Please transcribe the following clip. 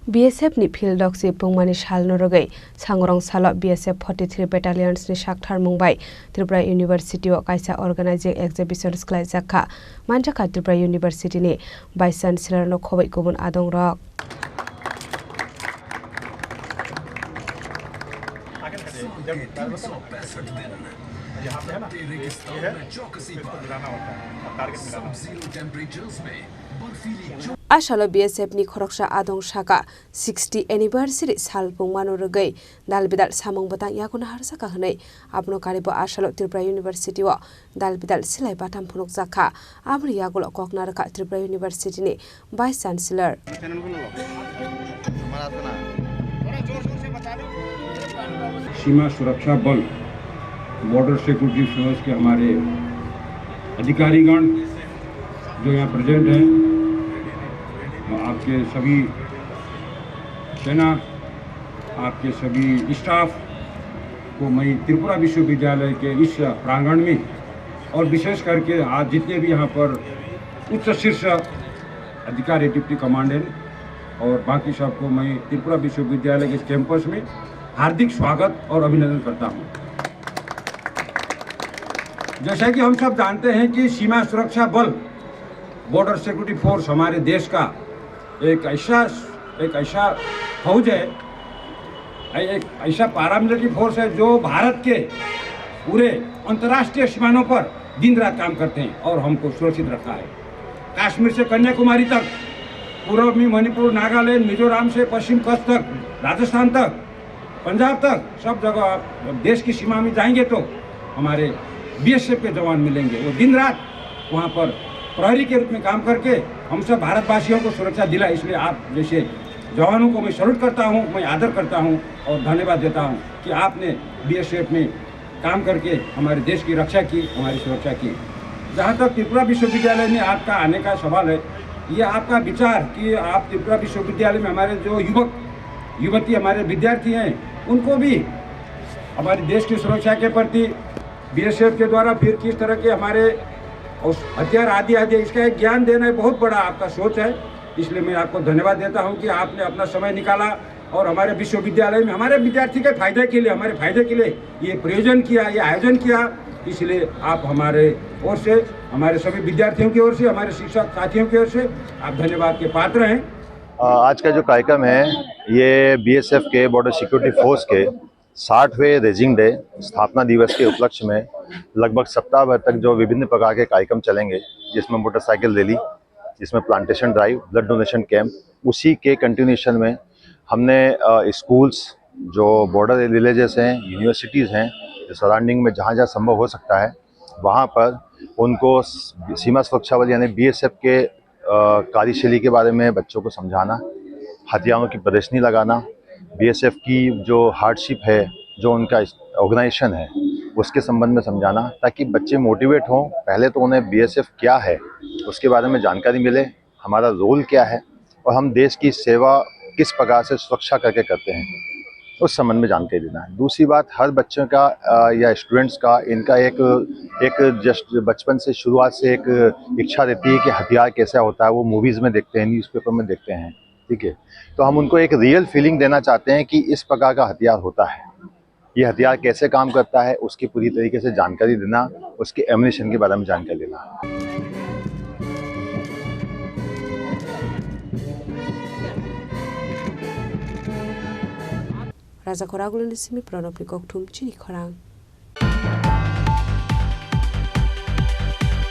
BSF ni field dog si pungmani sal no rogai sangrong salo BSF 43 battalions ni sakthar mungbai Tripura University o kaisa organizing exhibitions klai jakha manjaka Tripura University ni vice chancellor no khobai kubun adong rok Asalo BSF ni khoroksa adong saka 60 anniversary sal pungmano rogai dalbidal samung batang yakuna harsaka hnai apno karibo Asalo Tripura University o dalbidal silai batam phunuk jakha abri yagol kokna raka Tripura University ni vice chancellor सीमा सुरक्षा बल border security force के हमारे अधिकारीगण जो यहाँ present हैं आपके सभी सेना आपके सभी स्टाफ को मैं त्रिपुरा विश्वविद्यालय के इस प्रांगण में और विशेष करके आज जितने भी यहाँ पर उच्च शीर्ष अधिकारी डिप्टी कमांडेंट और बाकी सबको मैं त्रिपुरा विश्वविद्यालय के इस कैंपस में हार्दिक स्वागत और अभिनंदन करता हूँ। जैसा कि हम सब जानते हैं कि सीमा सुरक्षा बल बॉर्डर सिक्योरिटी फोर्स हमारे देश का एक ऐसा फौज है, एक ऐसा पैरामिलिट्री फोर्स है जो भारत के पूरे अंतर्राष्ट्रीय सीमाओं पर दिन रात काम करते हैं और हमको सुरक्षित रखा है। कश्मीर से कन्याकुमारी तक, पूर्व में मणिपुर, नागालैंड, मिजोरम से पश्चिम कच्छ तक, राजस्थान तक, पंजाब तक, सब जगह आप देश की सीमा में जाएंगे तो हमारे BSF के जवान मिलेंगे। वो दिन रात वहाँ पर प्रहरी के रूप में काम करके हम सब भारतवासियों को सुरक्षा दिला। इसलिए आप जैसे जवानों को मैं सैल्यूट करता हूँ, मैं आदर करता हूँ और धन्यवाद देता हूँ कि आपने BSF में काम करके हमारे देश की रक्षा की, हमारी सुरक्षा की। जहाँ तक त्रिपुरा विश्वविद्यालय में आपका आने का सवाल है, ये आपका विचार कि आप त्रिपुरा विश्वविद्यालय में हमारे जो युवक युवती हमारे विद्यार्थी हैं उनको भी हमारे देश की सुरक्षा के प्रति BSF के द्वारा फिर किस तरह के हमारे हथियार आदि इसका एक ज्ञान देना बहुत बड़ा आपका सोच है। इसलिए मैं आपको धन्यवाद देता हूं कि आपने अपना समय निकाला और हमारे विश्वविद्यालय में हमारे विद्यार्थी के फायदे के लिए, हमारे फायदे के लिए ये प्रयोजन किया, ये आयोजन किया। इसलिए आप हमारे ओर से, हमारे सभी विद्यार्थियों की ओर से, हमारे शिक्षक साथियों की ओर से आप धन्यवाद के पात्र हैं। आज का जो कार्यक्रम है ये BSF के बॉर्डर सिक्योरिटी फोर्स के 60वें रेजिंग डे स्थापना दिवस के उपलक्ष्य में लगभग सप्ताह भर तक जो विभिन्न प्रकार के कार्यक्रम चलेंगे, जिसमें मोटरसाइकिल रैली, जिसमें plantation drive, blood donation camp, उसी के कंटिन्यूएशन में हमने स्कूल्स जो बॉर्डर विलेजेस हैं, यूनिवर्सिटीज़ हैं, जो सराउंडिंग में जहाँ जहाँ संभव हो सकता है वहाँ पर उनको सीमा सुरक्षा बल यानी BSF के कार्यशैली के बारे में बच्चों को समझाना, हथियारों की प्रदर्शनी लगाना, BSF की जो हार्डशिप है, जो उनका ऑर्गेनाइजेशन है, उसके संबंध में समझाना ताकि बच्चे मोटिवेट हों। पहले तो उन्हें BSF क्या है उसके बारे में जानकारी मिले, हमारा रोल क्या है और हम देश की सेवा किस प्रकार से सुरक्षा करके करते हैं, उस संबंध में जानकारी देना है। दूसरी बात, हर बच्चों का या स्टूडेंट्स का इनका एक जस्ट बचपन से शुरुआत से एक इच्छा रहती है कि हथियार कैसा होता है, वो मूवीज़ में देखते हैं, न्यूज़पेपर में देखते हैं, ठीक है। तो हम उनको एक रियल फीलिंग देना चाहते हैं कि इस प्रकार का हथियार होता है, ये हथियार कैसे काम करता है, उसकी पूरी तरीके से जानकारी देना, उसके एम्युनिशन के बारे में जानकारी देना। Raja Khoragul Nisimi Pranab Nikok Tum Chini Khorang